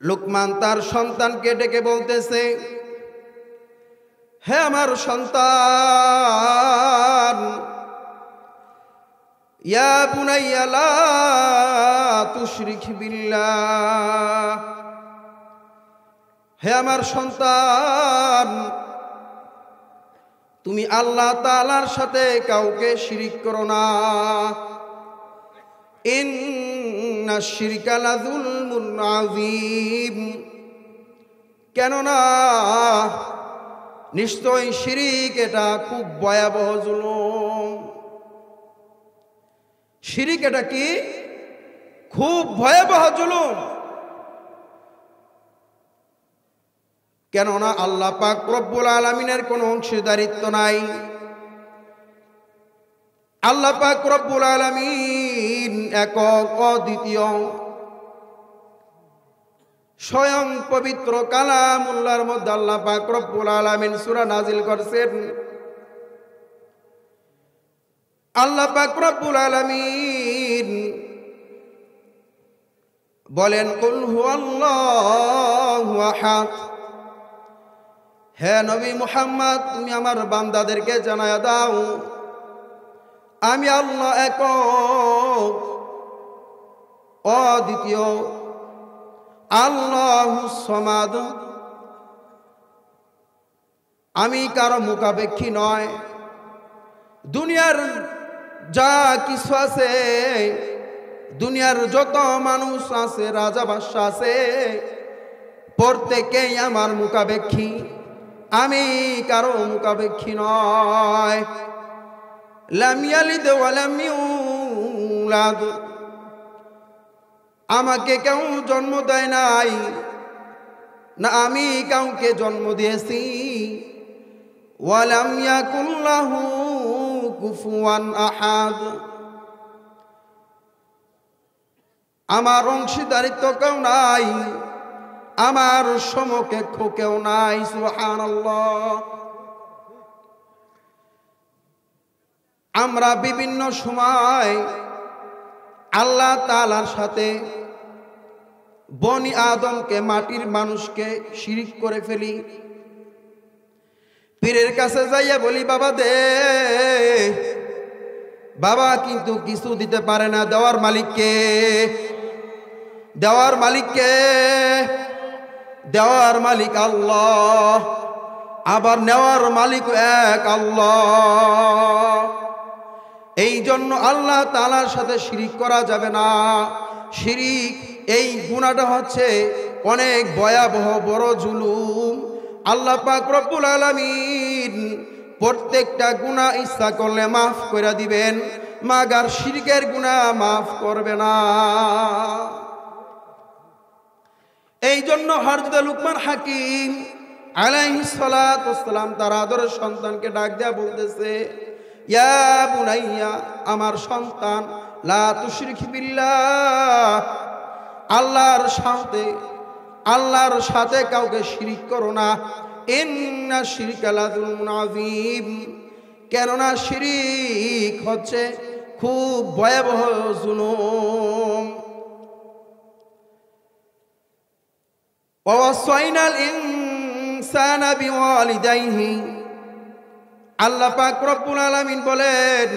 লুকমান তার সন্তানকে ডেকে বলতেছে, হে আমার সন্তান, ইয়া বুনাইয়া লা তুশরিক বিল্লাহ, হে আমার সন্তান, তুমি আল্লাহ তাআলার সাথে কাউকে শিরিক করো না। ইন্নাশ শিরকা লাযুলমুন আযীম, কেননা নিশ্চয় শিরিক এটা খুব ভয়াবহ জুলুম। শিরিক এটা কি? খুব ভয়াবহ জুলুম। কেননা আল্লাহ পাক রব্বুল আলামিনের কোনো অংশীদারিত্ব নাই। আল্লাহ পাক রব্বুল আলামিন একক, অদ্বিতীয়, স্বয়ং পবিত্র কালামুল্লাহর মধ্যে আল্লাহ পাক রব্বুল আলামিন সূরা নাজিল করছেন। আল্লাহ পাক রব্বুল আলামিন বলেন, কুল হুয়াল্লাহু আহাদ, হে নবী মুহাম্মদ তুমি আমার বান্দাদেরকে জানায়া দাও আমি আল্লাহ একক, অদ্বিতীয়, আল্লাহুস সামাদ, আমি কারো মুখাপেক্ষী নয়। দুনিয়ার যা কিছু আছে, দুনিয়ার যত মানুষ আছে, রাজা বাদশা আছে, প্রত্যেকেই আমার মুখাপেক্ষী, আমি কারো মুখাপেক্ষী নয়। লাম ইয়ালিদ ওয়া লাম ইউলাদ, আমাকে কেউ জন্ম দেয় নাই, না আমি কাউকে জন্ম দিয়েছি। ওয়া লাম ইয়াকুল লাহু কুফুয়ান আহাদ, আমার অংশীদারিত্ব কেউ নাই, আমার সমকক্ষ কেউ নাই। সুবহানাল্লাহ। আমরা বিভিন্ন সময় আল্লাহ তাআলার সাথে বনি আদমকে, মাটির মানুষকে শিরিক করে ফেলি। পীরের কাছে যাইয়া বলি, বাবা দে, বাবা কিন্তু কিছু দিতে পারে না। দেওয়ার মালিককে, দেওয়ার মালিককে, দেওয়ার মালিক আল্লাহ, আবার নেওয়ার মালিক এক আল্লাহ। এই জন্য আল্লাহ তাআলার সাথে শিরিক করা যাবে না। শিরিক এই গুনাহটা হচ্ছে অনেক ভয়াবহ বড় জুলুম। আল্লাহ পাক রব্বুল আলামিন প্রত্যেকটা গুনাহ ইচ্ছা করলে মাফ করে দিবেন, মাগার শিরকের গুনাহ মাফ করবে না। এই জন্য হযরত লুকমান হাকিম আলাইহিস সালাতু ওয়াস সালাম তার আদরের সন্তানকে ডাক দেয়া বলতেছে, ইয়া বুনাইয়া, আমার সন্তান, লা তুশরিক বিল্লাহ, আল্লাহর সাথে কাউকে শিরিক করো না। ইন্না শিরকা লাযুলমুন আযীম, কেননা শিরিক হচ্ছে খুব ভয়াবহ জুলুম। ওয়া ওয়াসাইনাল ইনসানা বিওয়ালিদাইহি, আল্লাহ পাক রব্বুল আলামিন বলেন,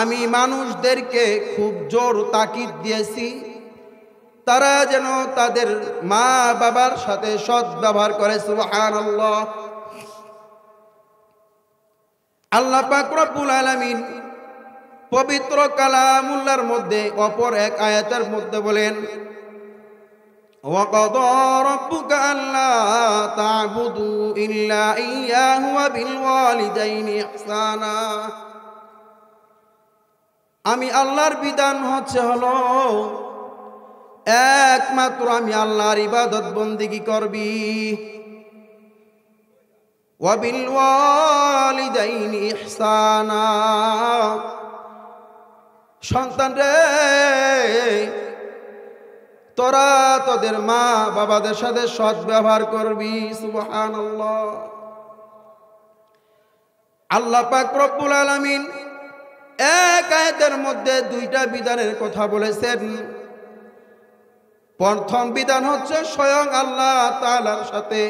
আমি মানুষদেরকে খুব জোর তাকিদ দিয়েছি তারা যেন তাদের মা বাবার সাথে সৎ ব্যবহার করে। সুবহানাল্লাহ। আল্লাহ পাক রব্বুল আলামিন পবিত্র কালামুল্লাহর মধ্যে অপর এক আয়াতের মধ্যে বলেন, ওয়া ক্বাদা রাব্বুকা আল্লা তা'বুদু ইল্লা ইয়্যাহু ওয়া বিল ওয়ালিদাইনি ইহসানা, আমি আল্লাহর বিধান হলো একমাত্র আমি আল্লাহর ইবাদত বন্দেগী করবি। ওয়া বিল ওয়ালিদাইনি ইহসানা, সন্তান রে, তোরা তোদের মা বাবাদের সাথে সৎ ব্যবহার করবি। সুবহানাল্লাহ। আল্লাহ পাক রব্বুল আলামিন এক আয়াতের মধ্যে দুইটা বিধানের কথা বলেছেন। প্রথম বিধান হচ্ছে স্বয়ং আল্লাহ তাআলার সাথে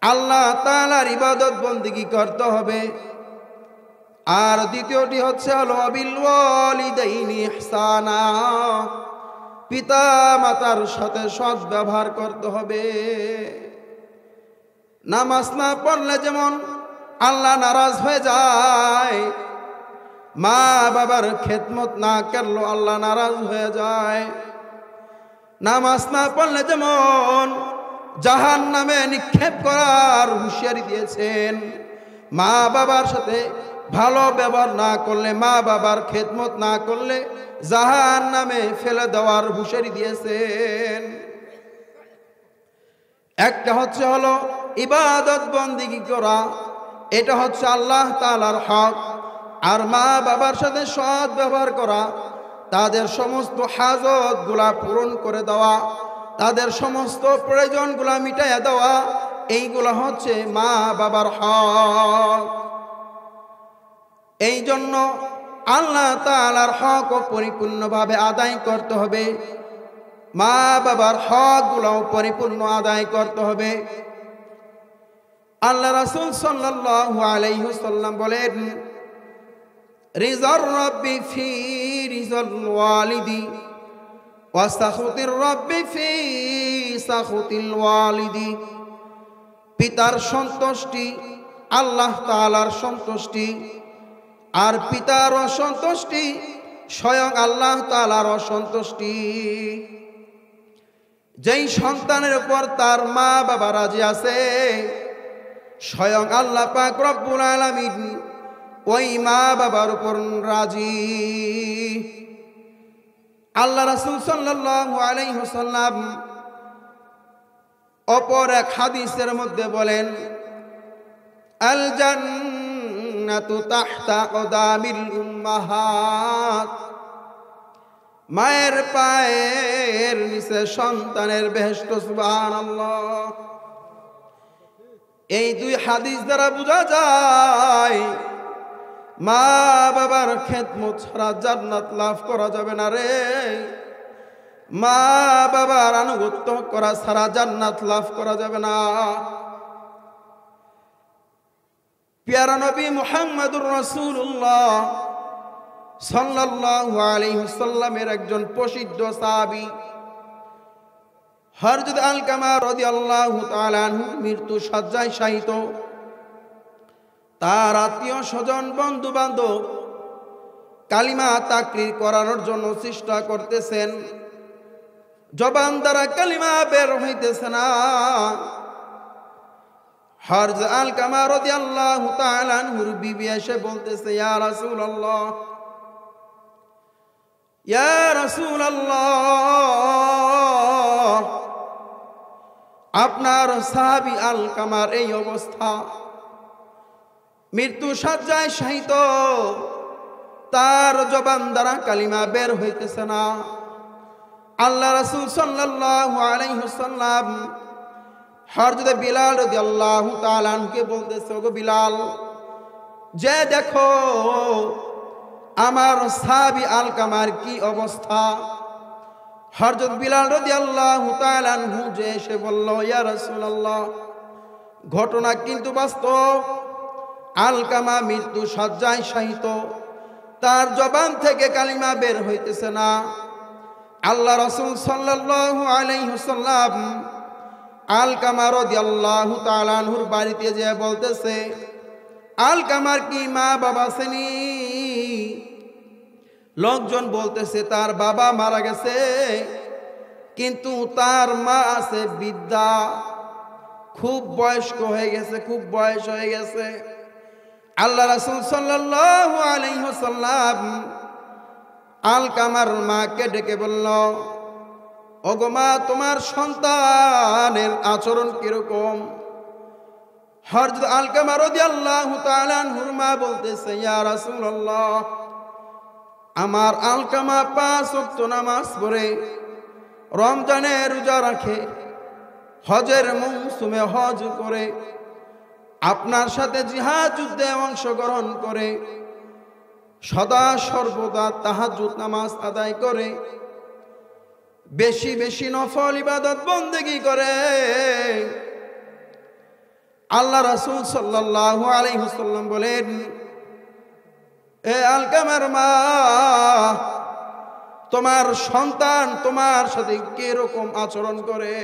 আল্লাহ তাআলার ইবাদত বন্দেগী করতে হবে। আর দ্বিতীয়টি হচ্ছে হলো বিল ওয়ালিদাইনি ইহসানা, পিতা মাতার সাথে সৎ ব্যবহার করতে হবে। নামাজ না পড়লে যেমন আল্লাহ নারাজ হয়ে যায়, মা বাবার খেদমত না করলে আল্লাহ নারাজ হয়ে যায়। নামাজ না পড়লে যেমন জাহান্নামে নিক্ষেপ করার হুঁশিয়ারি দিয়েছেন, মা বাবার সাথে ভালো ব্যবহার না করলে, মা বাবার খেদমত না করলে জাহান্নামে ফেলে দেওয়ার হুঁশিয়ারি দিয়েছেন। একটা হচ্ছে হলো ইবাদত বন্দেগী করা, এটা হচ্ছে আল্লাহ তাআলার হক। আর মা বাবার সাথে সৎ ব্যবহার করা, তাদের সমস্ত হাজতগুলা পূরণ করে দেওয়া, তাদের সমস্ত প্রয়োজনগুলা মিটাইয়া দেওয়া, এইগুলা হচ্ছে মা বাবার হক। এই জন্য আল্লাহ তাআলার হক পরিপূর্ণভাবে আদায় করতে হবে, মা বাবার হকগুলাও পরিপূর্ণ আদায় করতে হবে। আল্লাহ রাসূল সাল্লাল্লাহু আলাইহি ওয়াসাল্লাম বলেন, রিজার রাব্বি ফি রিজাল ওয়ালিদি ওয়া সাখতির রাব্বি ফি সাখতিল ওয়ালিদি। পিতার সন্তুষ্টি আল্লাহ তাআলার সন্তুষ্টি, আর পিতার অসন্তুষ্টি স্বয়ং আল্লাহ তাআলার অসন্তুষ্টি। যেই সন্তানের উপর তার মা বাবা রাজি আছে, স্বয়ং আল্লাহ পাক রব্বুল আলামিন ওই মা বাবার উপর রাজি। আল্লাহ রাসূল সাল্লাল্লাহু আলাইহি ওয়াসাল্লাম অপর এক হাদিসের মধ্যে বলেন, আল জান্নাতু তাহতা কদামিল উম্মাহাত, মায়ের পায়ের নিচে সন্তানের বেহেশত। সুবহানাল্লাহ। এই দুই হাদিস দ্বারা বোঝা যায় মা বাবার খেদমত ছাড়া জান্নাত লাভ করা যাবে না রে। মা বাবার আনুগত্য করা ছাড়া জান্নাত লাভ করা যাবে না। প্যারা নবী মুহাম্মদুর রাসূলুল্লাহ সাল্লাল্লাহু আলাইহি ওয়াসাল্লামের একজন প্রসিদ্ধ সাহাবী হযরত আলকামা রাদিয়াল্লাহু তাআলা আনহু মৃত্যু শয্যায় শায়িত। তার আত্মীয় স্বজন বন্ধু বান্ধব কালিমা তাকরীর করানোর জন্য চেষ্টা করতেছেন, জবান দ্বারা কালিমা বের হইতেছে না। হযরত আলকামা রাদিয়াল্লাহু তাআলা আনহুর বিবি এসে বলতেছে, ইয়া রাসূলুল্লাহ, ইয়া রাসূলুল্লাহ, আপনার সাহাবী আলকামার এই অবস্থা, মৃত্যু শয্যায় শায়িত, তার জবান দ্বারা কালিমা বের হইতেছে না। আল্লাহ রাসূল সাল্লাল্লাহু আলাইহি ওয়াসাল্লাম হযরত বিলাল রাদিয়াল্লাহু তাআলা আনহুকে বলতেছে, ওগো বিলাল, যে দেখো আমার সাহাবী আলকামার কি অবস্থা। হযরত বিলাল রাদিয়াল্লাহু তাআলা আনহু যে এসে বলল, ইয়া রাসূলুল্লাহ, ঘটনা কিন্তু বাস্তব। আলকামা মৃত্যু শয্যায় শায়িত, তার জবান থেকে কালিমা বের হইতেছে না। আল্লাহ রাসূল সাল্লাল্লাহু আলাইহি ওয়াসাল্লাম আলকামা রাদিয়াল্লাহু তাআলা আনহুর বাড়িতে যেয়ে বলতেছে, আলকামার কি মা বাবা আছেনি? লোকজন বলতেছে তার বাবা মারা গেছে, কিন্তু তার মা আছে বৃদ্ধা, খুব বয়স্ক হয়ে গেছে, খুব বয়স হয়ে গেছে। আল্লাহ রাসূল সাল্লাল্লাহু আলাইহি ওয়াসাল্লাম আলকামার মাকে ডেকে বলল, ওগো মা, তোমার সন্তানের আচরণ কিরকম? হযরত আলকামা রাদিয়াল্লাহু তাআলা আনহুর মা বলতেছে, ইয়া রাসূলুল্লাহ, আমার আলকামা 5 ওয়াক্ত নামাজ পড়ে, রমজানে রোজা রাখে, হজের মৌসুমে হজ করে, আপনার সাথে জিহাদ যুদ্ধে অংশগ্রহণ করে, সদা সর্বদা তাহাজ্জুদ নামাজ আদায় করে, বেশি বেশি নফল ইবাদত বন্দেগী করে। আল্লাহ রাসূল সাল্লাল্লাহু আলাইহি ওয়াসাল্লাম বলেন, এ আলকামার মা, তোমার সন্তান তোমার সাথে কিরকম আচরণ করে?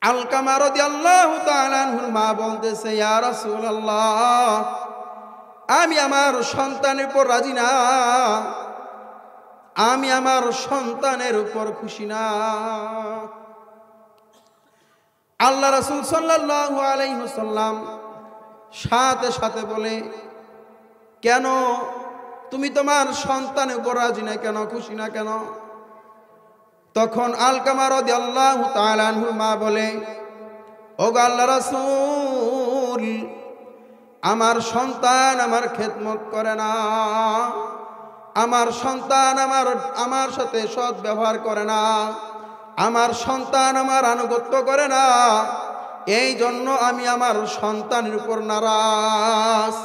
আলকামা রাদিয়াল্লাহু তাআলা আনহুর মা বলতেছে, ইয়া রাসূলুল্লাহ, আমি আমার সন্তানের উপর রাজি না, আমি আমার সন্তানের উপর খুশি না। আল্লাহ রাসূল সাল্লাল্লাহু আলাইহি ওয়াসাল্লাম সাথে সাথে বলে, কেন তুমি তোমার সন্তানের উপর রাজি না কেন, খুশি না কেন? তখন আলকামা রাদিয়াল্লাহু তাআলা আনহুর মা বলে, ওগো আল্লাহর রাসূল, আমার সন্তান আমার খেদমত করে না, আমার সন্তান আমার সাথে সৎ ব্যবহার করে না, আমার সন্তান আমার আনুগত্য করে না, এই জন্য আমি আমার সন্তানের উপর নারাজ।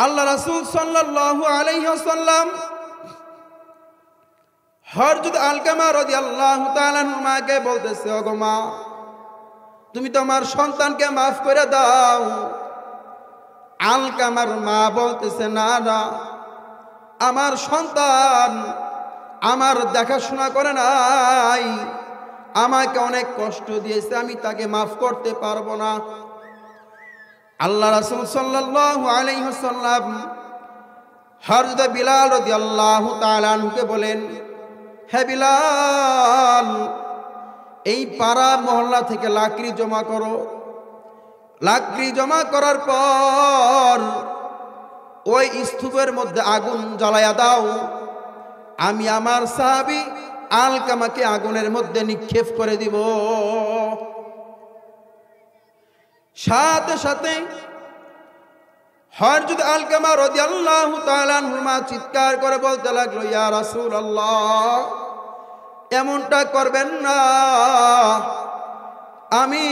আল্লাহ রাসূল সাল্লাল্লাহু আলাইহি ওয়াসাল্লাম হযরত আলকামা রাদিয়াল্লাহু তাআলা আনহুর মাকে বলতেছে, ওগো মা, তুমি তো আমার সন্তানকে মাফ করে দাও। আলকামার মা বলতেছে, না না, আমার সন্তান আমার দেখাশোনা করে নাই, আমাকে অনেক কষ্ট দিয়েছে, আমি তাকে মাফ করতে পারবো না। আল্লাহ রাসূল সাল্লাল্লাহু আলাইহি ওয়াসাল্লাম হযরত বিলাল রাদিয়াল্লাহু তাআলা আনহুকে বলেন, হে বিলাল, এই পাড়া মহল্লা থেকে লাকড়ি জমা করো, লাকড়ি জমা করার পর ওই স্তূপের মধ্যে আগুন জ্বালায়া দাও, আমি আমার সাহাবী আলকামাকে আগুনের মধ্যে নিক্ষেপ করে দিব। সাথে সাথে হযরত আলকামা রাদিয়াল্লাহু তাআলা আনহুর মা চিৎকার করে বলতে লাগলো, ইয়া রাসূলুল্লাহ, এমনটা করবেন না, আমি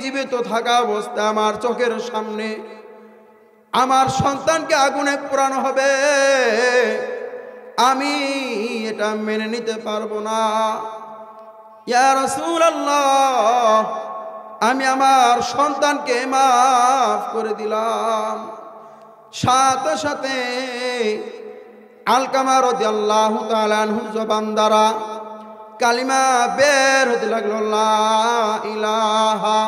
জীবিত থাকা অবস্থায় আমার চোখের সামনে আমার সন্তানকে আগুনে পোড়ানো হবে, আমি এটা মেনে নিতে পারবো না। ইয়া রাসূলুল্লাহ, আমি আমার সন্তানকে মাফ করে দিলাম। সাথে সাথে আলকামা রাদিয়াল্লাহু তাআলা আনহুর জবান দ্বারা কালিমা বের হতে লাগলো, লা ইলাহা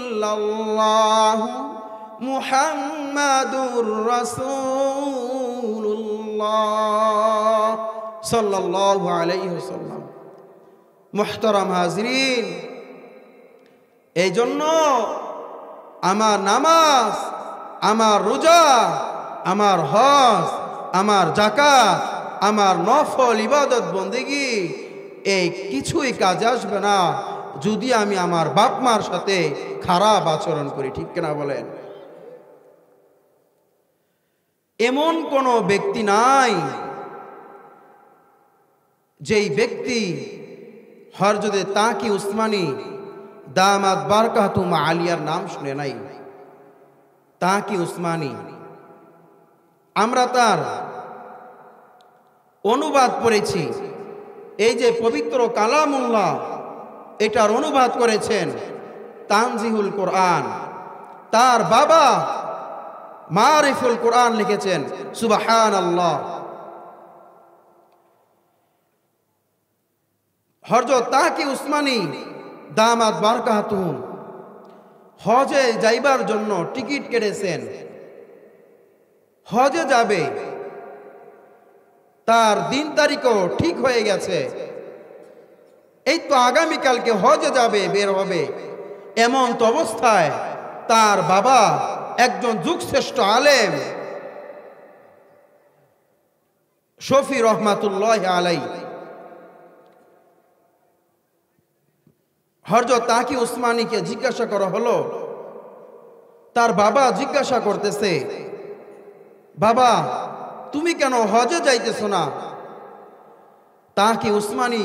ইল্লাল্লাহু মুহাম্মাদুর রাসূলুল্লাহ সাল্লাল্লাহু আলাইহি ওয়াসাল্লাম। মুহতারাম হাজরিন, এই জন্য আমার নামাজ, আমার রোজা, আমার হজ, আমার যাকাত, আমার নফল ইবাদত বন্দেগী, এই কিছুই কাজে আসবে না যদি আমি আমার বাপ মার সাথে খারাপ আচরণ করি। ঠিক কিনা বলেন? এমন কোনো ব্যক্তি নাই যেই ব্যক্তি হযরতে তাকি উসমানী দামাত বারকাতুহুম আলিয়ার নাম শুনে নাই। তাকি উসমানী, আমরা তার অনুবাদ পড়েছি। এই যে পবিত্র কালামুল্লাহ, এটার অনুবাদ করেছেন তানজিহুল কোরআন। তার বাবা মারিফুল কোরআন লিখেছেন। সুবহানাল্লাহ। হযরত তাকি উসমানী দামাত বারকাতুহুম হজে যাইবার জন্য টিকিট কেটেছেন, হজে যাবে, তার দিন তারিখও ঠিক হয়ে গেছে। এই তো আগামীকালকে হজে যাবে, বের হবে। এমন তো অবস্থায় তার বাবা একজন যুগশ্রেষ্ঠ আলেম শফি রহমাতুল্লাহ আলাই, হযরত তাকি উসমানীকে জিজ্ঞাসা করা হলো। তার বাবা জিজ্ঞাসা করতেছে, বাবা তুমি কেন হজে যাইতেছ না? তাকি উসমানী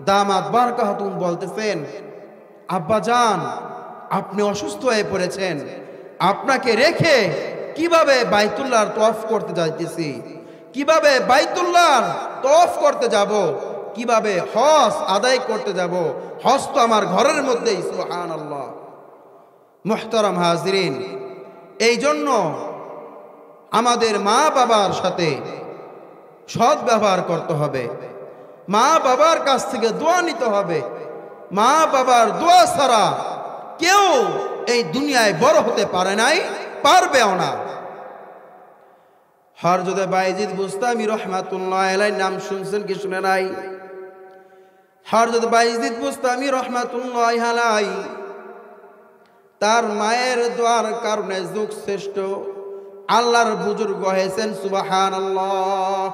দামাত বারকাতুহুম বলতেছেন, আব্বা জান, আপনি অসুস্থ হয়ে পড়েছেন, আপনাকে রেখে কিভাবে বাইতুল্লাহর তওয়াফ করতে যাইতেছি, কিভাবে বাইতুল্লাহর তওয়াফ করতে যাব, কিভাবে হজ আদায় করতে যাব। হজ তো আমার ঘরের মধ্যেই। সুবহানাল্লাহ। মুহতারাম হাজিরিন, এই জন্য আমাদের মা বাবার সাথে সৎ ব্যবহার করতে হবে, মা বাবার কাছ থেকে দোয়া নিতে হবে। মা বাবার দোয়া ছাড়া কেউ এই দুনিয়ায় বড় হতে পারে নাই, পারবেও না। হযরত বায়েজিদ বুস্তামি রহমাতুল্লাহ আলাইহির নাম শুনছেন কি শুনে নাই? হযরত বায়েজিদ বুস্তামি রহমাতুল্লাহ আলাইহি তার মায়ের দোয়ার কারণে যুগ শ্রেষ্ঠ আল্লাহর বুজুর্গ হয়েছেন। সুবহানাল্লাহ।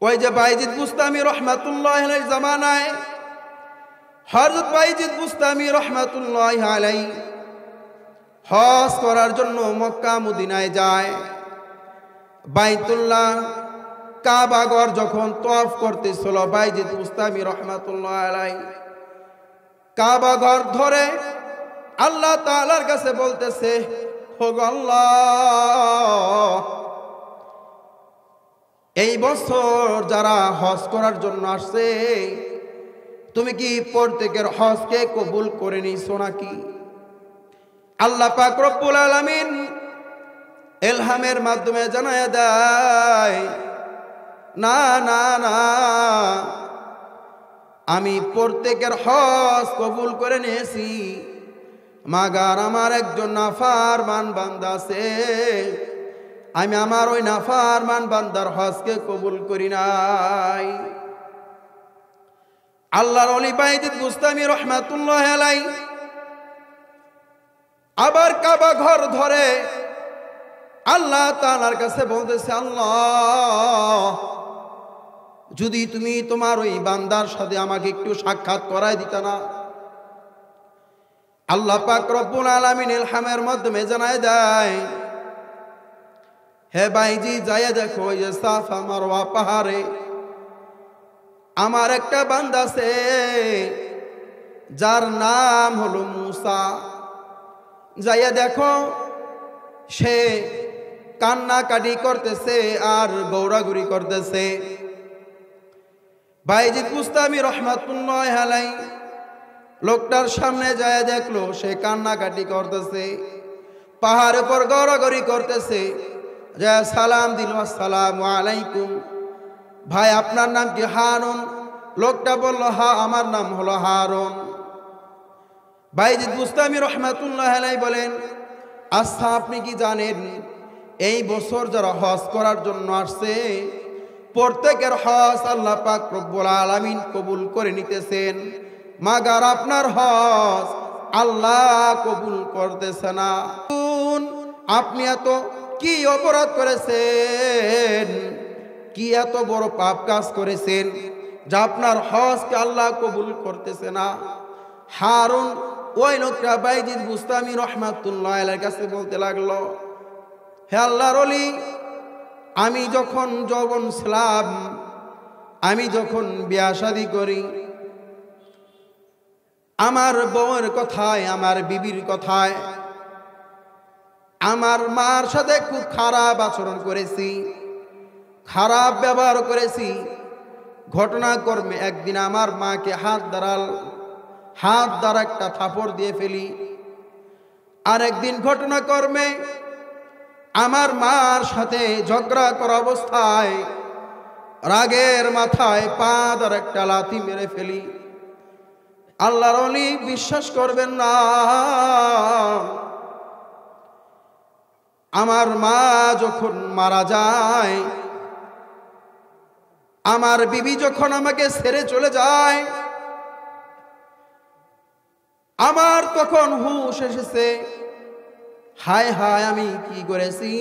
ওই যে বায়েজিদ বুস্তামি রহমাতুল্লাহ আলাইহির জামানায় হযরত বায়েজিদ বুস্তামি রহমাতুল্লাহ আলাইহি হজ করার জন্য মক্কা মদিনায় যায়। বাইতুল্লাহ কাবা ঘর যখন তওয়াফ করতেছিল বায়েজিদ বুস্তামি রহমাতুল্লাহ আলাইহি কাবা ঘর ধরে আল্লাহ তাআলার কাছে বলতেছে, ও আল্লাহ, এই বছর যারা হজ করার জন্য আসছে তুমি কি প্রত্যেকের হজকে কবুল করে নিছো নাকি? আল্লাহ পাক রব্বুল আলামিন ইলহামের মাধ্যমে জানায় দেয়, না না না, আমি প্রত্যেকের হজ কবুল করে নিয়েছি, মাগার আমার একজন নাফরমান বান্দা আছে, আমি আমার ওই নাফরমান বান্দার হজকে কবুল করি নাই। আল্লাহর ওলি বায়েজিদ বুস্তামি রহমাতুল্লাহ আলাইহি আবার কাবা ঘর ধরে আল্লাহ তাআলার কাছে বলতেছে, আল্লাহ, যদি তুমি তোমার ওই বান্দার সাথে আমাকে একটু সাক্ষাৎ করায় দিতা না। আল্লাহ পাক রব্বুল আলামিন ইলহামের মাধ্যমে জানায় দেয়, হে বাইজি, যাইয়া দেখো ওই যে সাফা মারওয়া পাহাড়ে আমার একটা বান্দা আছে যার নাম হলো মুসা। যাইয়া দেখো সে কান্নাকাটি করতেছে আর গৌরাগুরি করতেছে। বায়েজিদ বুস্তামি রহমাতুল্লাহ আলাইহি লোকটার সামনে যায় দেখলো সে কান্নাকাটি করতেছে, পাহাড়ের উপর গৌরাগুরি করতেছে। যা সালাম দিল, আসসালামু আলাইকুম, ভাই আপনার নাম কি? হারুন। লোকটা বলল, হ্যাঁ আমার নাম হলো হারুন। বায়েজিদ বুস্তামি রহমাতুল্লাহ আলাইহি বলেন, আচ্ছা আপনি কি জানেন এই বছর যারা হজ করার জন্য আসছে প্রত্যেকের হজ আল্লাহ পাক রব্বুল আলামিন কবুল করে নিতেছেন, মাগার আপনার হজ আল্লাহ কবুল করতেছে না। আপনি এত কি অপরাধ করেছেন, কি এত বড় পাপ কাজ করেছেন যা আপনার হজকে আল্লাহ কবুল করতেছে না? হারুন ওই লোকটা বায়েজিদ বুস্তামি রহমাতুল্লাহ আলাইহির কাছে বলতে লাগলো, হে আল্লাহর ওলি, আমি যখন যৌবন ছিলাম, আমি যখন বিয়া শাদী করি, আমার বউয়ের কথায়, আমার বিবির কথায় আমার মার সাথে খুব খারাপ আচরণ করেছি, খারাপ ব্যবহার করেছি। ঘটনাক্রমে একদিন আমার মাকে হাত দ্বারা একটা থাপড় দিয়ে ফেলি। আর একদিন ঘটনাক্রমে আমার মার সাথে ঝগড়া করা অবস্থায় রাগের মাথায় পা দ্বারা একটা লাথি মেরে ফেলি। আল্লাহর ওলি, বিশ্বাস করবেন না, আমার মা যখন মারা যায়, আমার বিবি যখন আমাকে ছেড়ে চলে যায়, আমার তখন হুঁশ এসেছে, হায় হায় আমি কি করেছি,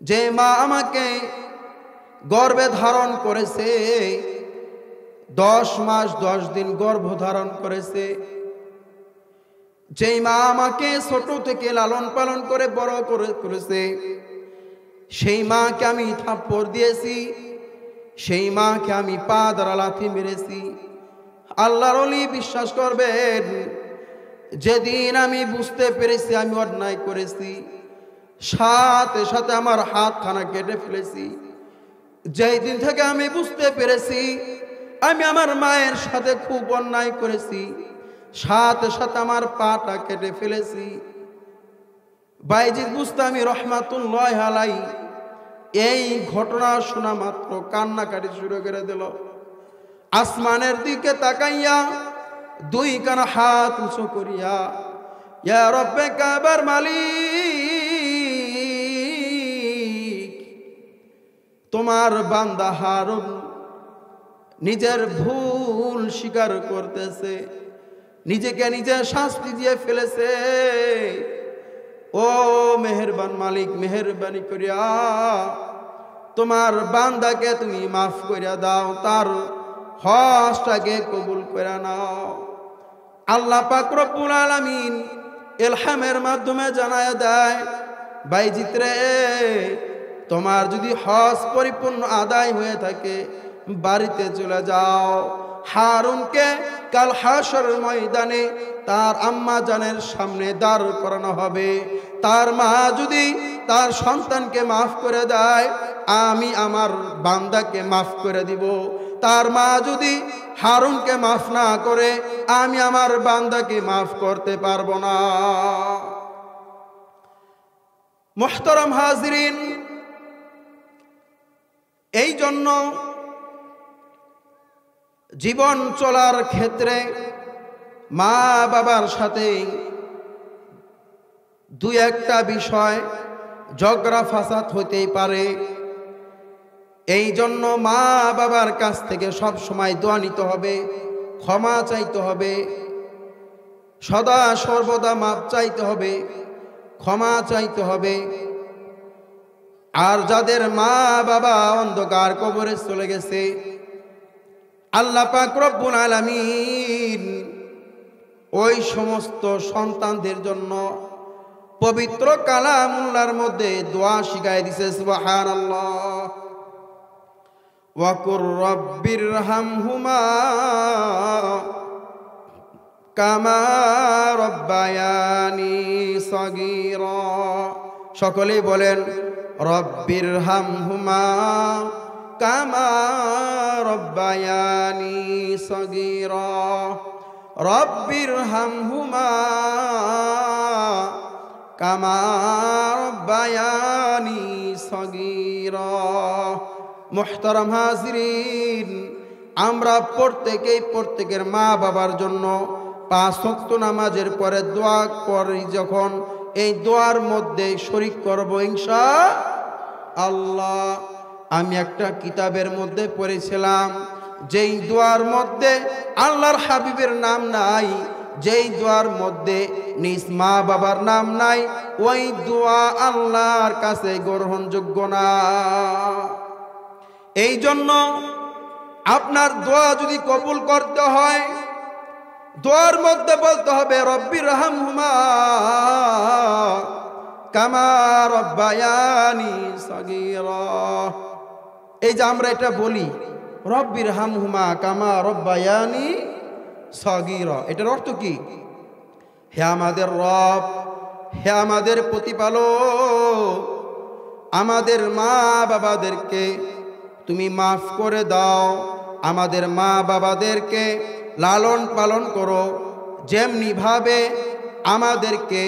যে মা আমাকে গর্ভে ধারণ করেছে, 10 মাস 10 দিন গর্ভ ধারণ করেছে, যেই মা আমাকে ছোট থেকে লালন পালন করে বড় করেছে, সেই মাকে আমি থাপ্পড় দিয়েছি, সেই মাকে আমি পা দ্বারা লাথি মেরেছি। আল্লাহর ওলি, বিশ্বাস করবেন, যেদিন আমি বুঝতে পেরেছি আমি অন্যায় করেছি, সাথে সাথে আমার হাতখানা কেটে ফেলেছি। যেই দিন থেকে আমি বুঝতে পেরেছি আমি আমার মায়ের সাথে খুব অন্যায় করেছি, সাথে সাথে আমার পাটা কেটে ফেলেছি। বাইজিদ বুস্তামি রহমাতুল্লাহ আলাইহি এই ঘটনা শোনা মাত্র কান্নাকাটি শুরু করে দিল। আসমানের দিকে তাকাইয়া দুই কানা হাত উঁচু করিয়া, ইয়া রব্বে কাবার মালিক, তোমার বান্দা হারুন নিজের ভুল স্বীকার করতেছে, নিজেকে নিজে শাস্তি দিয়ে ফেলেছে। ও মেহেরবান মালিক, মেহেরবানি করিয়া তোমার বান্দাকে তুমি মাফ করিয়া দাও, তার হজটাকে কবুল করে নাও। আল্লাহ পাক রব্বুল আলামিন ইলহামের মাধ্যমে জানায় দেয়, বাইজিদ রে, তোমার যদি হজ পরিপূর্ণ আদায় হয়ে থাকে বাড়িতে চলে যাও। হারুনকে কাল হাশরের ময়দানে তার আম্মা জানের সামনে দাঁড় করানো হবে। তার মা যদি তার সন্তানকে মাফ করে দেয়, আমি আমার বান্দাকে মাফ করে দিব। তার মা যদি হারুনকে মাফ না করে, আমি আমার বান্দাকে মাফ করতে পারবো না। মুহতারাম হাজিরিন, এই জন্য জীবন চলার ক্ষেত্রে মা বাবার সাথে দুই একটা বিষয় ঝগড়া ফাসাদ হতেই পারে। এই জন্য মা বাবার কাছ থেকে সব সময় দোয়া নিতে হবে, ক্ষমা চাইতে হবে, সদা সর্বদা মাপ চাইতে হবে, ক্ষমা চাইতে হবে। আর যাদের মা বাবা অন্ধকার কবরে চলে গেছে, আল্লাহ পাক রব্বুল আলামিন ওই সমস্ত সন্তানদের জন্য পবিত্র কালামুল্লাহর মধ্যে দোয়া শিখায় দিছে। সুবহানাল্লাহ। ওয়া কুর রাব্বিরহামহুমা কামা রাব্বায়ানি সগীরা। সকলেই বলেন রাব্বিরহামহুমা কামা রাব্বায়ানি সগীরা। রাব্বিরহামহুমা কামা রাব্বায়ানি সগীরা। মুহতারাম হাজিরিন, আমরা প্রত্যেকের মা বাবার জন্য 5 ওয়াক্ত নামাজের পরে দোয়া করি। যখন এই দোয়ার মধ্যে শরীক করব ইনশাআল্লাহ। আমি একটা কিতাবের মধ্যে পড়েছিলাম, যেই দোয়ার মধ্যে আল্লাহর হাবিবের নাম নাই, যেই দোয়ার মধ্যে নিজ মা বাবার নাম নাই, ওই দোয়া আল্লাহর কাছে গ্রহণযোগ্য না। এই জন্য আপনার দোয়া যদি কবুল করতে হয়, দোয়ার মধ্যে বলতে হবে রব্বিরহামহুমা কামা রাব্বায়ানি সগীরা। এই যে আমরা এটা বলি রব্বিরহামহুমা কামা রাব্বায়ানি সগীরা, এটার অর্থ কি? হে আমাদের রব, হে আমাদের প্রতিপালক, আমাদের মা বাবাদেরকে তুমি মাফ করে দাও, আমাদের মা বাবাদেরকে লালন পালন করো, যেমনি ভাবে আমাদেরকে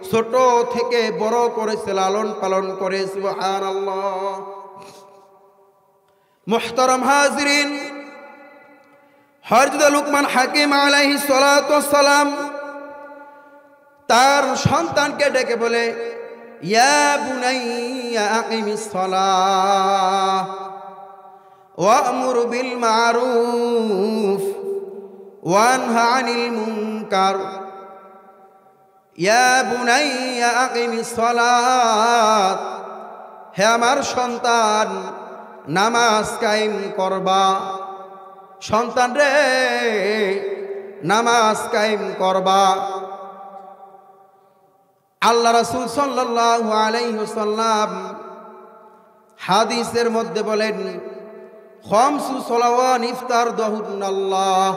ছোট থেকে বড় করেছে, লালন পালন করে। সুবহানাল্লাহ। মুহতারাম হাজিরিন, হযরত লুকমান হাকিম আলাইহিস সালাতু ওয়াস সালাম তার সন্তানকে ডেকে বলে, ইয়া বুনাইয়া আকিমিস সালাহ ওয়া'মুর বিল মা'রুফ ওয়ানহা আনিল মুনকার। ইয়া বুনাইয়া আকিমিস সালাত, হে আমার সন্তান, নামাজ কায়েম করবা। সন্তান রে, নামাজ কায়েম করবা। আল্লাহ রাসূল সাল্লাল্লাহু আলাইহি ওয়াসাল্লাম হাদিসের মধ্যে বলেন, খামসু সালাওয়াত ইফতারদাহুন্নাল্লাহ।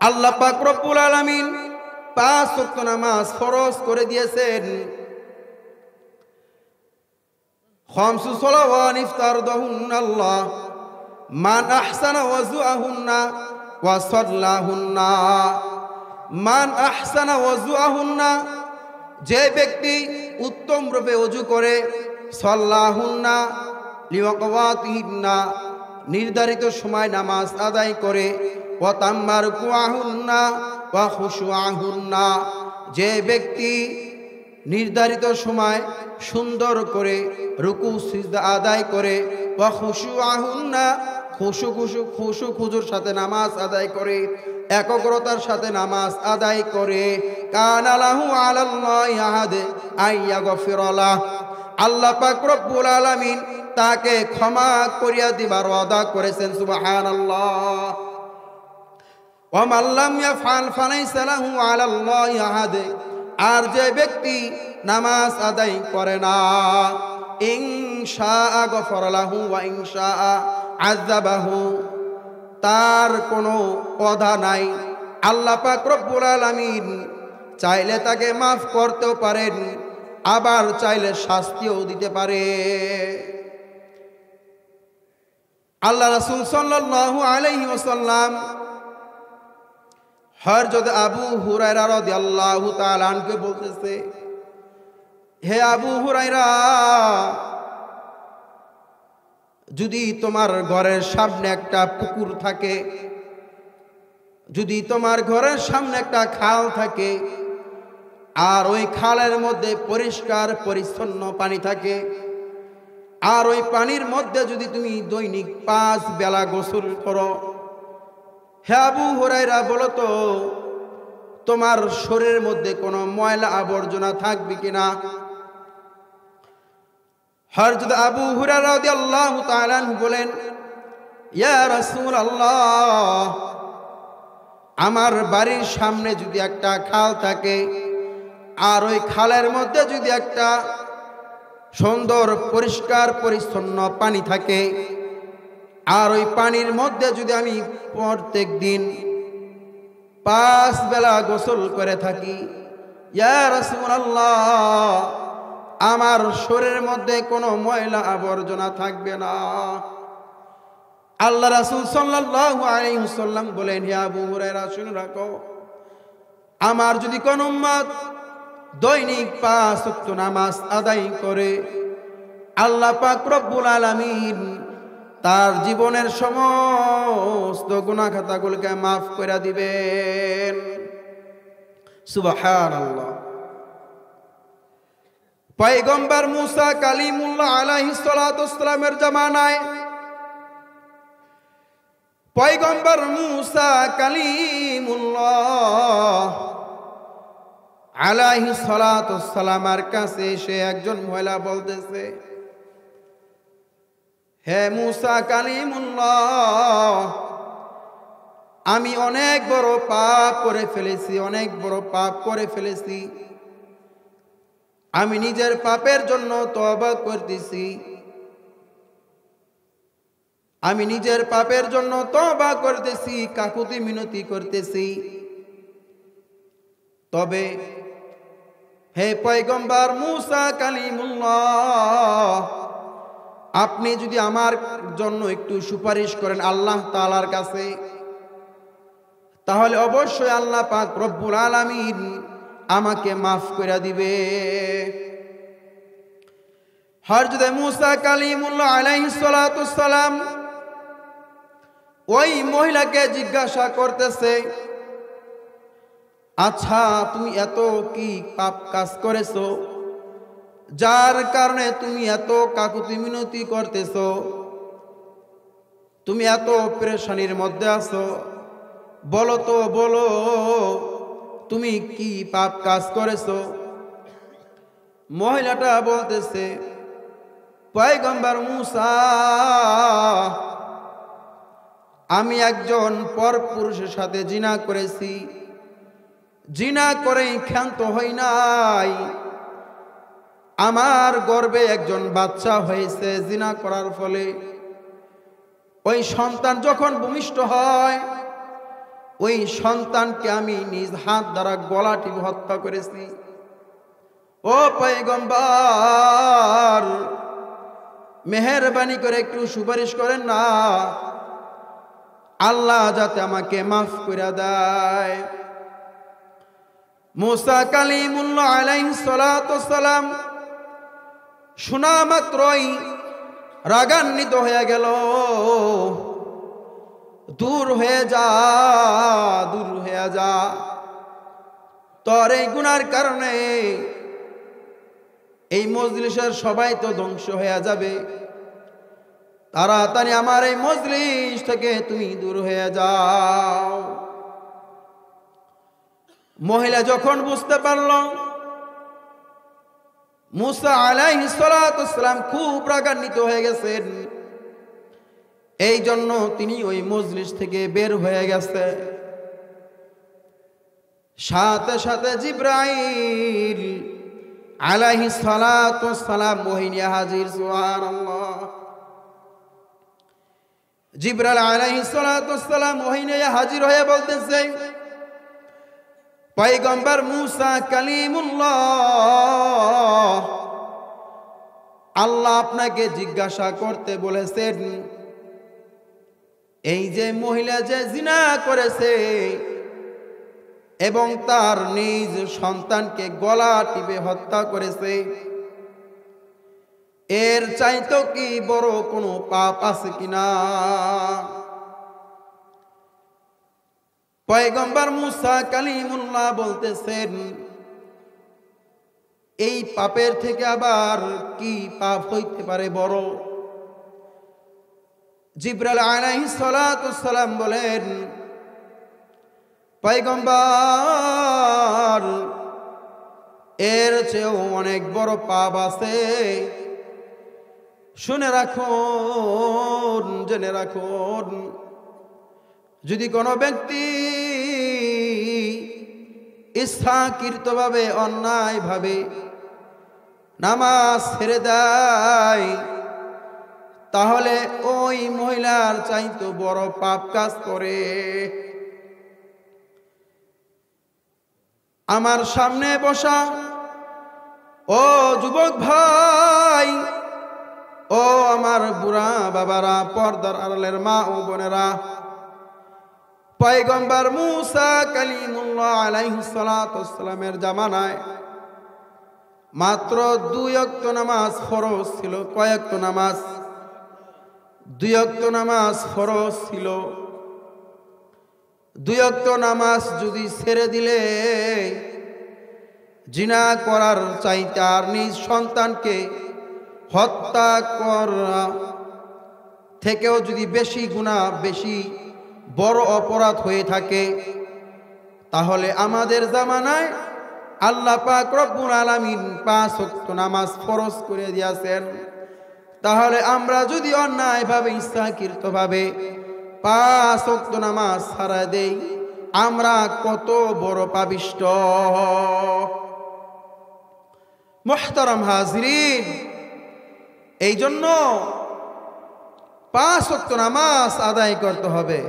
আল্লাহ পাক রব্বুল আলামিন 5 ওয়াক্ত নামাজ ফরজ করে দিয়েছেন। খামসু সালাওয়াত ইফতারদাহুন্না আল্লাহ মান আহসানা ওয়াজুআহুন্না ওয়া সাল্লাহুন্না। মান আহসানা ওয়াজুআহুন্না, যে ব্যক্তি উত্তম রূপে ওযু করে, সাল্লাহুন্না লিওয়াকওয়াতিহিন্না, নির্ধারিত সময় নামাজ আদায় করে, ওয়া তাম্মা রুকুআহুন্না ওয়া খুশুআহুন্না, যে ব্যক্তি নির্ধারিত সময় সুন্দর করে রুকু সিজদা আদায় করে, ওয়া খুশুআহুন্না, খুশুর সাথে নামাজ আদায় করে, একগ্রতার সাথে নামাজ আদায় করে, কানা লাহু আলাল্লাহি আহাদ আইয়াগফিরা লাহ, আল্লাহ পাক রব্বুল আলামিন তাকে ক্ষমা করিয়া দিবার ওয়াদা করেছেন। সুবহানাল্লাহ। ওয়া মান লাম ইয়াফআল ফালাইসা লাহু আলাল্লাহি আহাদ, আর যে ব্যক্তি নামাজ আদায় করে না, ইনশাআ গফারা লাহু ওয়া ইনশাআ আযাবাহু, তার কোনো কথা নাই। আল্লাহ পাক রব্বুল আলামিন চাইলে তাকে মাফ করতেও পারেন, আবার চাইলে শাস্তিও দিতে পারে। আল্লাহ রাসূল সাল্লাল্লাহু আলাইহি ওয়াসাল্লাম হযরত আবু হুরায়রা রাদিয়াল্লাহু তাআলা আনহু বলতেছে, হে আবু হুরায়রা, যদি তোমার ঘরের সামনে একটা পুকুর থাকে, যদি তোমার ঘরের সামনে একটা খাল থাকে, আর ওই খালের মধ্যে পরিষ্কার পরিচ্ছন্ন পানি থাকে, আর ওই পানির মধ্যে যদি তুমি দৈনিক 5 বেলা গোসল করো, হে আবু হুরায়রা বলো তো, তোমার শরীরের মধ্যে কোনো ময়লা আবর্জনা থাকবে কিনা? হযরত আবু হুরায়রা রাদিয়াল্লাহু তাআলা বলেন, ইয়া রাসূলুল্লাহ, আমার বাড়ির সামনে যদি একটা খাল থাকে, আর ওই খালের মধ্যে যদি একটা সুন্দর পরিষ্কার পরিচ্ছন্ন পানি থাকে, আর ওই পানির মধ্যে যদি আমি প্রত্যেক দিন 5 বেলা গোসল করে থাকি, ইয়া রাসূলুল্লাহ, আমার শরীরের মধ্যে কোনো ময়লা আবর্জনা থাকবে না। আল্লাহ রাসূল সাল্লাল্লাহু আলাইহি ওয়াসাল্লাম বলেন, হে আবু হুরায়রা, শুনে রাখো, আমার যদি কোন উম্মত দৈনিক 5 ওয়াক্ত নামাজ আদায় করে, আল্লাহ পাক রব্বুল আলামিন তার জীবনের সমস্ত গুনাহ খাতাগুলোকে মাফ করে দিবেন। সুবহানাল্লাহ। পয়গম্বর মুসা কালিমুল্লাহ আলাইহিস সালাতু ওয়াসসালামের জামানায় পয়গম্বর মুসা কালিমুল্লাহ আলাইহিস সালাতু ওয়াসসালামের কাছে এসে একজন মহিলা বলতেছে, হে মুসা কালিমুল্লাহ, আমি অনেক বড় পাপ করে ফেলেছি, অনেক বড় পাপ করে ফেলেছি, আমি নিজের পাপের জন্য তওবা করতেছি, আমি নিজের পাপের জন্য তওবা করতেছি, কাকুতি মিনতি করতেছি। তবে হে পয়গম্বর মুসা কালিমুল্লাহ, আপনি যদি আমার জন্য একটু সুপারিশ করেন আল্লাহ তাআলার কাছে, তাহলে অবশ্যই আল্লাহ পাক রব্বুল আলামিন আমাকে মাফ করে দিবে। হযরত মুসা কালিমুল্লাহ আলাইহিস সালাতু ওয়াসসালাম ওই মহিলাকে জিজ্ঞাসা করতেছে, আচ্ছা, তুমি এত কি পাপ কাজ করেছো যার কারণে তুমি এত কাকুতি মিনতি করতেছো, তুমি এত পেরেশানির মধ্যে আছো, বলো তো, বলো তুমি কি পাপ কাজ করেছো? মহিলাটা বলতেছে, পয়গম্বর মুসা, আমি একজন পরপুরুষের সাথে জিনা করেছি, জিনা করেই ক্ষান্ত হই নাই, আমার গর্ভে একজন বাচ্চা হয়েছে জিনা করার ফলে। ওই সন্তান যখন ভূমিষ্ঠ হয়, ওই সন্তানকে আমি নিজ হাত দ্বারা গলা টিপে হত্যা করেছি। ও পয়গম্বর, মেহেরবানি করে একটু সুপারিশ করেন না, আল্লাহ যাতে আমাকে মাফ করে দেয়। মুসা কালিমুল্লাহ আলাইহিস সালাতু সালাম শোনা মাত্রই রাগান্বিত হয়ে গেল। দূর হয়ে যা, দূর হয়ে যা, তোর এই গুনার কারণে এই মজলিসের সবাই তো ধ্বংস হয়ে যাবে, তাড়াতাড়ি আমার এই মজলিস থেকে তুমি দূর হয়ে যাও। মহিলা যখন বুঝতে পারল মুসা আলাইহিস সালাতু সালাম খুব রাগান্বিত হয়ে গেছেন, এই জন্য তিনি ওই মজলিস থেকে বের হয়ে গেছে। সাথে সাথে জিবরাইল আলাইহিস সালাতু সালাম মহিনী হাজির। সুবহানাল্লাহ। জিবরাইল আলাইহিস সালাতু সালাম মহিনী হাজির হয়ে বলতেছে, পয়গম্বর মুসা কালিমুল্লাহ, আল্লাহ আপনাকে জিজ্ঞাসা করতে বলেছেন, এই যে মহিলা যে জিনা করেছে এবং তার নিজ সন্তানকে গলা টিপে হত্যা করেছে, এর চাইতো কি বড় কোনো পাপ আছে কিনা? পয়গম্বর মুসা কালিমুল্লাহ বলতেছেন, এই পাপের থেকে আবার কি পাপ হইতে পারে বড়? জিবরাইল আলাইহিস সালাতু সালাম বলেন, পয়গম্বর, এর চেয়েও অনেক বড় পাপ আছে, শুনে রাখুন, জেনে রাখুন। যদি কোনো ব্যক্তি ইচ্ছাকৃতভাবে অন্যায়ভাবে নামাজ ছেড়ে দেয়, তাহলে ওই মহিলার চাইতো বড় পাপ কাজ করে। আমার সামনে বসা ও যুবক ভাই, ও আমার বুড়া বাবারা, পর্দার আড়ালের মা ও বোনেরা, পয়গম্বর মুসা কালিমুল্লাহ আলাইহিস সালাতু সালামের জামানায় মাত্র 2 ওয়াক্ত নামাজ ফরজ ছিল। কয়েকটা নামাজ? 2 ওয়াক্ত নামাজ ফরজ ছিল। 2 ওয়াক্ত নামাজ যদি ছেড়ে দিলে জিনা করার চাইতে আর নিজ সন্তানকে হত্যা করা থেকেও যদি বেশি গুনাহ, বেশি বড় অপরাধ হয়ে থাকে, তাহলে আমাদের জামানায় আল্লাহ পাক রব্বুল আলামিন 5 ওয়াক্ত নামাজ ফরজ করে দিয়েছেন। তাহলে আমরা যদি অন্যায়ভাবে ইচ্ছাকৃতভাবে 5 ওয়াক্ত নামাজ ছাড়া দেই, আমরা কত বড় পাপিষ্ঠ। মুহতারাম হাজিরিন, এই জন্য 5 ওয়াক্ত নামাজ আদায় করতে হবে।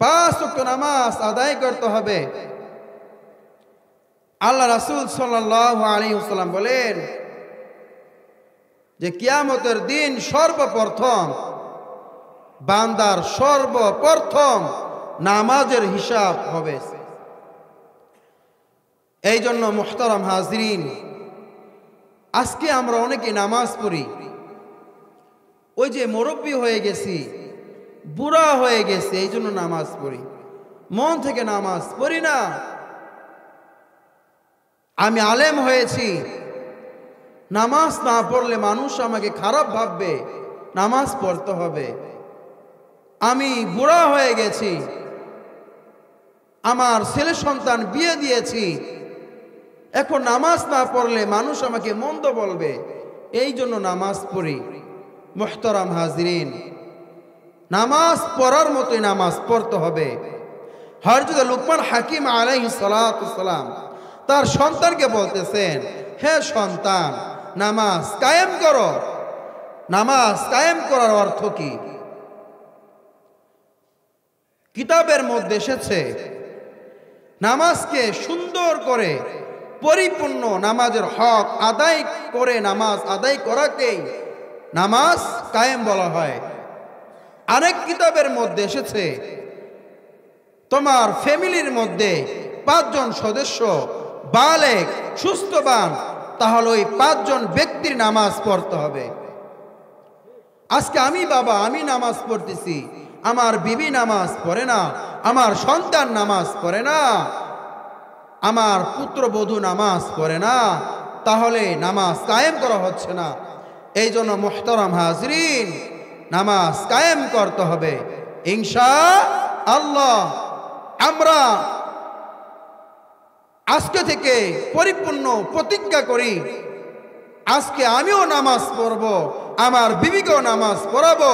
5 ওয়াক্ত নামাজ আদায় করতে হবে। আল্লাহ রাসূল সাল্লাল্লাহু আলাইহি ওয়াসাল্লাম বলেন যে কিয়ামতের দিন সর্বপ্রথম বান্দার সর্বপ্রথম নামাজের হিসাব হবে। এই জন্য মুহতারাম হাজিরিন, আজকে আমরা অনেকে নামাজ পড়ি, ওই যে মুরব্বী হয়ে গেছি, বুড়া হয়ে গেছে, এই জন্য নামাজ পড়ি, মন থেকে নামাজ পড়ি না। আমি আলেম হয়েছি, নামাজ না পড়লে মানুষ আমাকে খারাপ ভাববে, নামাজ পড়তে হবে। আমি বুড়া হয়ে গেছি, আমার ছেলে সন্তান বিয়ে দিয়েছি, এখন নামাজ না পড়লে মানুষ আমাকে মন্দ বলবে, এই জন্য নামাজ পড়ি। মুহতারাম হাজিরিন, নামাজ পড়ার মতোই নামাজ পড়তে হবে। হযরত লুকমান হাকিম আলাইহিস সালাতু সালাম তার সন্তানকে বলতেছেন, হে সন্তান, নামাজ কায়েম করো। নামাজ কায়েম করার অর্থ কি? কিতাবের মধ্যে এসেছে নামাজকে সুন্দর করে পরিপূর্ণ নামাজের হক আদায় করে নামাজ আদায় করাকেই নামাজ কায়েম বলা হয়। আরেক কিতাবের মধ্যে এসেছে তোমার ফ্যামিলির মধ্যে 5 জন সদস্য বালেগ সুস্থবান, তাহলে ওই 5 জন ব্যক্তির নামাজ পড়তে হবে। আজকে আমি বাবা, আমি নামাজ পড়তেছি, আমার বিবি নামাজ পড়ে না, আমার সন্তান নামাজ পড়ে না, আমার পুত্রবধূ নামাজ পড়ে না, তাহলে নামাজ কায়েম করা হচ্ছে না। এই জন্য মুহতারাম হাজরিন, নামাজ কায়েম করতে হবে ইনশাআল্লাহ। আমরা আজকে থেকে পরিপূর্ণ প্রতিজ্ঞা করি, আজকে আমিও নামাজ পড়ব, আমার বিবিকেও নামাজ পড়াবো,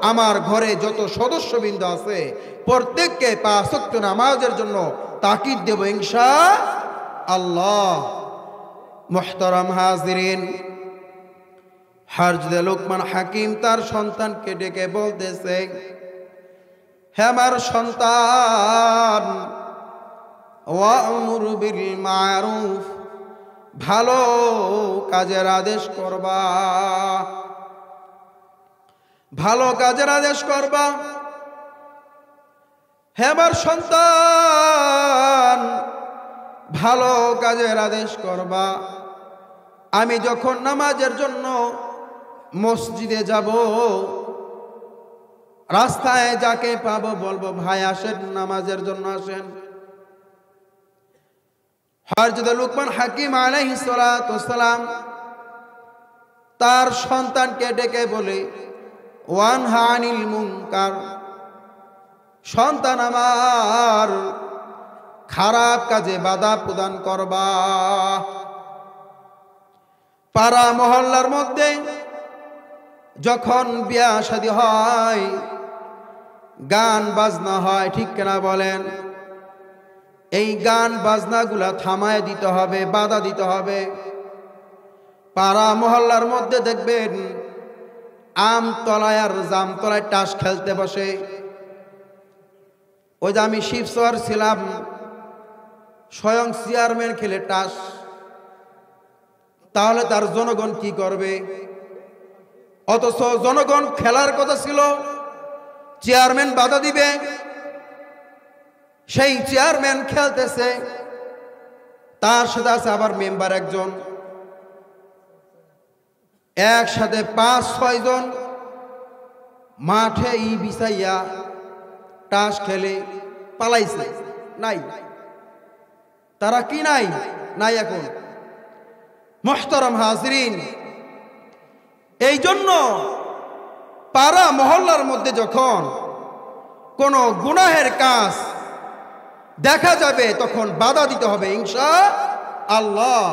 আমার ঘরে যত সদস্যবৃন্দ আছে প্রত্যেককে 5 ওয়াক্ত নামাজের জন্য তাকিদ দেব ইনশাআল্লাহ। মুহতারাম হাজিরিন, হযরত লোকমান হাকিম তার সন্তানকে ডেকে বলতেছে, হে আমার সন্তান, ওয়া'মুর বিল মা'রুফ, ভালো কাজের আদেশ করবা, ভালো কাজের আদেশ করবা। হে আমার সন্তান, ভালো কাজের আদেশ করবা। আমি যখন নামাজের জন্য মসজিদে যাব, রাস্তায় যাকে পাবো বলবো, ভাই আসেন নামাজের জন্য আসেন। হযরত লোকমান হাকিম আলাইহিস সালাতু ওয়াস সালাম তার সন্তানকে ডেকে বলে, ওয়ানহা আনিল মুনকার, সন্তান আমার খারাপ কাজে বাধা প্রদান করবা। পাড়া মহল্লার মধ্যে যখন বিয়া শাদী হয়, গান বাজনা হয়, ঠিক কিনা বলেন? এই গান বাজনাগুলা থামায় দিতে হবে, বাধা দিতে হবে। পাড়া মহল্লার মধ্যে দেখবেন আমতলায় আর জামতলায় টাস খেলতে বসে। ওই যে আমি শিবচর ছিলাম, স্বয়ং চেয়ারম্যান খেলে টাস, তাহলে তার জনগণ কি করবে? অথচ জনগণ খেলার কথা ছিল, চেয়ারম্যান বাধা দিবে, সেই চেয়ারম্যান খেলতেছে, তার সাথে আছে আবার মেম্বার একজন, একসাথে 5-6 জন মাঠে বিছাইয়া টাস খেলে পালাইছে। নাই, তারা কি নাই? নাই এখন। মুহতারাম হাজরিন, এই জন্য পাড়া মহল্লার মধ্যে যখন কোনো গুনাহের কাজ দেখা যাবে তখন বাধা দিতে হবে ইনশাআল্লাহ।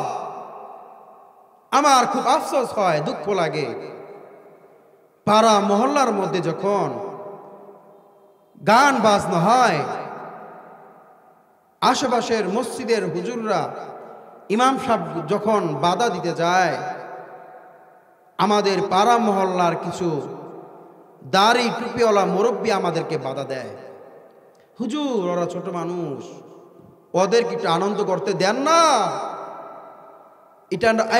আমার খুব আফসোস হয়, দুঃখ লাগে, পাড়া মহল্লার মধ্যে যখন গান বাজনা হয়, আশেপাশের মসজিদের হুজুররা, ইমাম সাহেব যখন বাধা দিতে যায়, আমাদের পাড়া মহল্লার কিছু দাড়ি টুপিওয়ালা মুরব্বী আমাদেরকে বাধা দেয়। হুজুর, ওরা ছোট মানুষ, ওদের কি একটু আনন্দ করতে দেন না?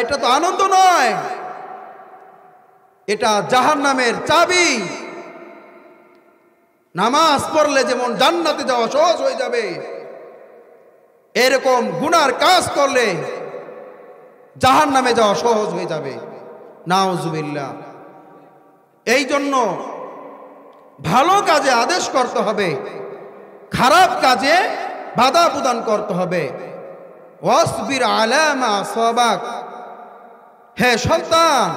এটা তো আনন্দ নয়, এটা জাহান্নামের চাবি। নামাজ পড়লে যেমন জান্নাতে যাওয়া সহজ হয়ে যাবে, এরকম গুনার কাজ করলে জাহান্নামে যাওয়া সহজ হয়ে যাবে। নাউজুবিল্লাহ। এই জন্য ভালো কাজে আদেশ করতে হবে, খারাপ কাজে বাধা প্রদান করতে হবে। ওয়াসবির আলা মা সাবাক, হে সন্তান,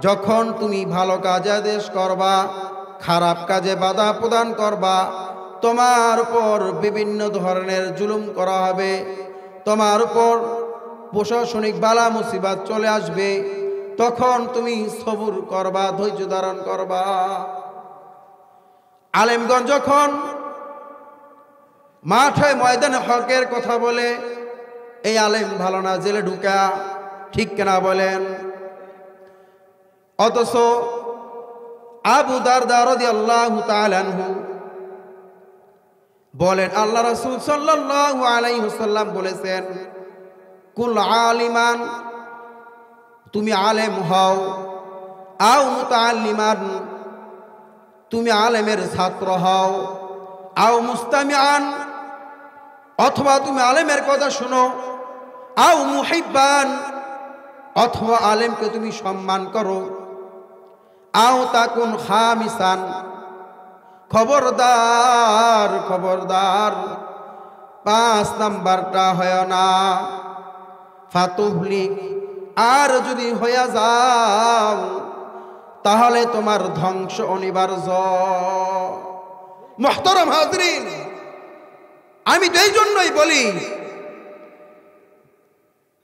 যখন তুমি ভালো কাজে আদেশ করবা, খারাপ কাজে বাধা প্রদান করবা, তোমার উপর বিভিন্ন ধরনের জুলুম করা হবে, তোমার উপর প্রশাসনিক বালা মুসিবত চলে আসবে, তখন তুমি সবুর করবা, ধৈর্য ধারণ করবা। আলেমগণ যখন মাঠে ময়দানে হকের কথা বলে, এই আলেম ভালো না, জেলে ঢুকা, ঠিক কিনা বলেন? অথচ আবু দারদা রাদিয়াল্লাহু তাআলা আনহু বলেন আল্লাহ রাসূল সাল্লাল্লাহু আলাইহি ওয়াসাল্লাম বলেছেন, কুল আলিমান, তুমি আলেম হও, আও মুতাআল্লিমান, তুমি আলেমের ছাত্র হও, আও মুস্তামিআন, অথবা তুমি আলেমের কথা শোনো, আও মুহিব্বান, অথবা আলেমকে তুমি সম্মান করো, আও তাকুন খামিসান, খবরদার খবরদার 5 নাম্বারটা হয় না, ফাতুহলিক, আর যদি হয়ে যাও তাহলে তোমার ধ্বংস অনিবার্য। মুহতারাম হাজরিন, আমি তো এই জন্যই বলি,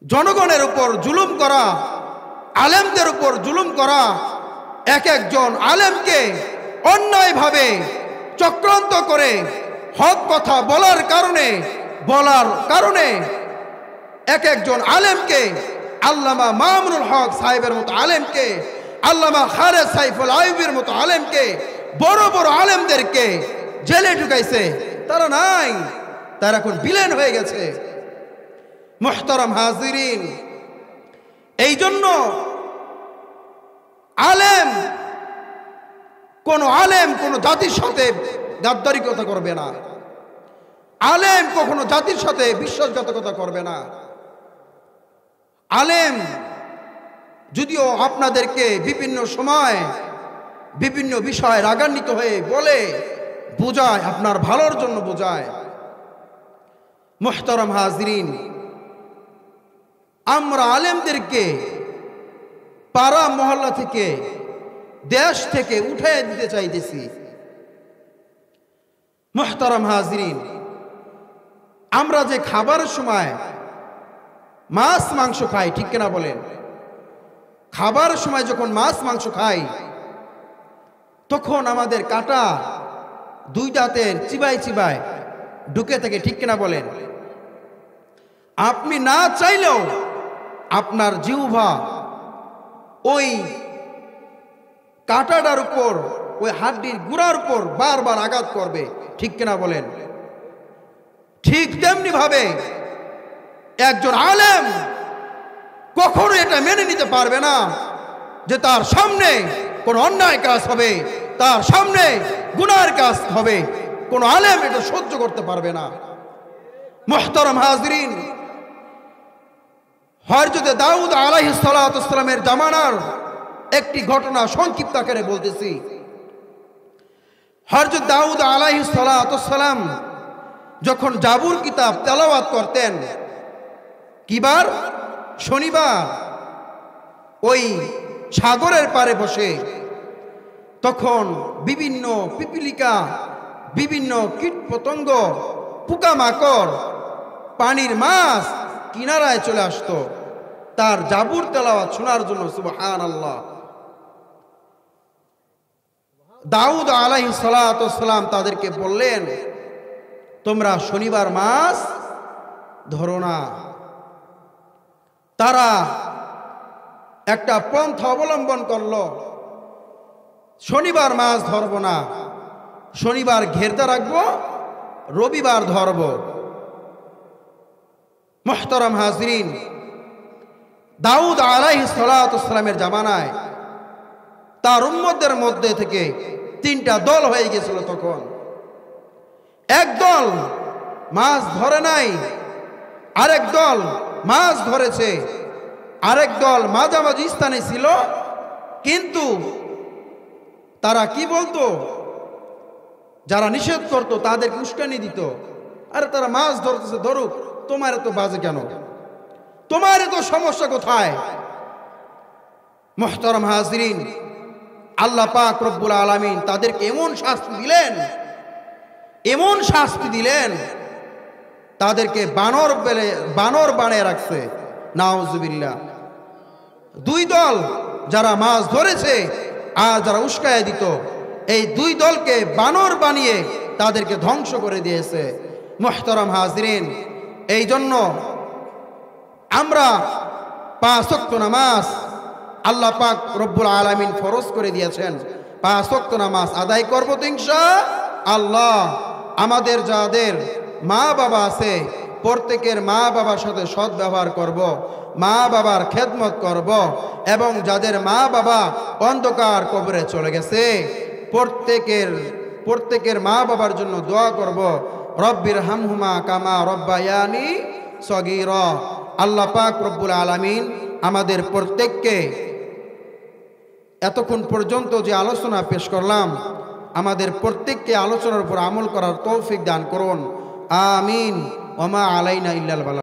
জনগণের উপর জুলুম করা, আলেমদের উপর জুলুম করা, এক একজন আলেমকে অন্যায়ভাবে চক্রান্ত করে হক কথা বলার কারণে এক একজন আলেমকে, আল্লামা মামুনুল হক সাহেবের মতো আলেমকে, আল্লামা খালেদ সাইফুল আইয়ুবীর মতো আলেমকে, বড় বড় আলেমদেরকে জেলে ঢুকাইছে। তারা নাই, তারা এখন বিলীন হয়ে গেছে। মুহতারাম হাজিরিন, এই জন্য আলেম কোন জাতির সাথে গাদ্দারিকতা করবে না, আলেম কখনো জাতির সাথে বিশ্বাসঘাতকতা করবে না। আলেম যদিও আপনাদেরকে বিভিন্ন সময় বিভিন্ন বিষয়ে রাগান্বিত হয়ে বলে, বোঝায়, আপনার ভালোর জন্য বোঝায়। মুহতারাম হাজিরিন, আমরা আলেমদেরকে পাড়া মহল্লা থেকে, দেশ থেকে উঠে দিতে চাইতেছি। মুহতারাম হাজিরিন, আমরা যে খাবারের সময় মাছ মাংস খাই, ঠিক কিনা বলেন? খাবারের সময় যখন মাছ মাংস খাই, তখন আমাদের কাঁটা 2 দাঁতের চিবায় চিবায় ঢুকে থাকে, ঠিক কিনা বলেন? আপনি না চাইলেও আপনার জিহ্বা ওই কাঁটাটার উপর, ওই হাড্ডির গুড়ার উপর বারবার আঘাত করবে, ঠিক কিনা বলেন? ঠিক তেমনি ভাবে একজন আলেম কখনো এটা মেনে নিতে পারবে না যে তার সামনে কোন অন্যায় কাজ হবে, তার সামনে গুনার কাজ হবে। কোন আলেম এটা সহ্য করতে পারবে না। মুহতারাম হাজিরিন, হযরত দাউদ আলাইহিস সালাতু ওয়াস সালামের জামানার একটি ঘটনা সংক্ষিপ্ত আকারে বলতেছি। হযরত দাউদ আলাইহিস সালাতু ওয়াস সালাম যখন জাবুর কিতাব তেলাওয়াত করতেন, কিবার? শনিবার, ওই সাগরের পারে বসে, তখন বিভিন্ন পিপিলিকা, বিভিন্ন কীট পতঙ্গ, পোকামাকড়, পানির মাছ কিনারায় চলে আসতো তার জাবুর তেলাওয়াত শোনার জন্য। সুবহানাল্লাহ। দাউদ আলাইহিস সালাতু ওয়াস সালাম তাদেরকে বললেন, তোমরা শনিবার মাছ ধরো না। তারা একটা পন্থা অবলম্বন করলো, শনিবার মাছ ধরবো না, শনিবার ঘেরতে রাখবো, রবিবার ধরব। মুহতারাম হাজিরিন, দাউদ আলাইহিস সালাতু ওয়াস সালামের জামানায় তার উম্মতদের মধ্যে থেকে 3টা দল হয়ে গেছিল। তখন এক দল মাছ ধরে নাই, আরেক দল মাছ ধরেছে, আরেক দল মাঝামাঝি স্থানে ছিল। কিন্তু তারা কি বলতো? যারা নিষেধ করতো তাদেরকে উস্কানি দিত, আরে তারা মাছ ধরতেছে, ধরুক, তোমার এত বাজে কেন, তোমার এত সমস্যা কোথায়? মুহতারাম হাজিরিন, আল্লাহ পাক রব্বুল আলামিন তাদেরকে এমন শাস্তি দিলেন, তাদেরকে বানর বানিয়ে রাখছে। নাউজুবিল্লাহ। 2 দল, যারা মাছ ধরেছে আর যারা উস্কায় দিত, এই 2 দলকে বানর বানিয়ে তাদেরকে ধ্বংস করে দিয়েছে। মুহতারাম হাজিরিন, এই জন্য আমরা 5 ওয়াক্ত নামাজ আল্লাহ পাক রব্বুল আলামিন ফরজ করে দিয়েছেন। 5 ওয়াক্ত নামাজ আদায় করব তো ইনশাআল্লাহ। আমাদের যাদের মা বাবা আছে প্রত্যেকের মা বাবার সাথে সৎ ব্যবহার করব, মা বাবার খেদমত করব, এবং যাদের মা বাবা অন্ধকার কবরে চলে গেছে প্রত্যেকের মা বাবার জন্য দোয়া করব, রব্বির হামহুমা কামা রব্বায়ানি সগীরা। আল্লাহ পাক রব্বুল আলামিন আমাদের প্রত্যেককে এতক্ষণ পর্যন্ত যে আলোচনা পেশ করলাম, আমাদের প্রত্যেককে আলোচনার উপর আমল করার তৌফিক দান করুন। আমিন। ওমা আলাইনা ইল্লাল বালাগ।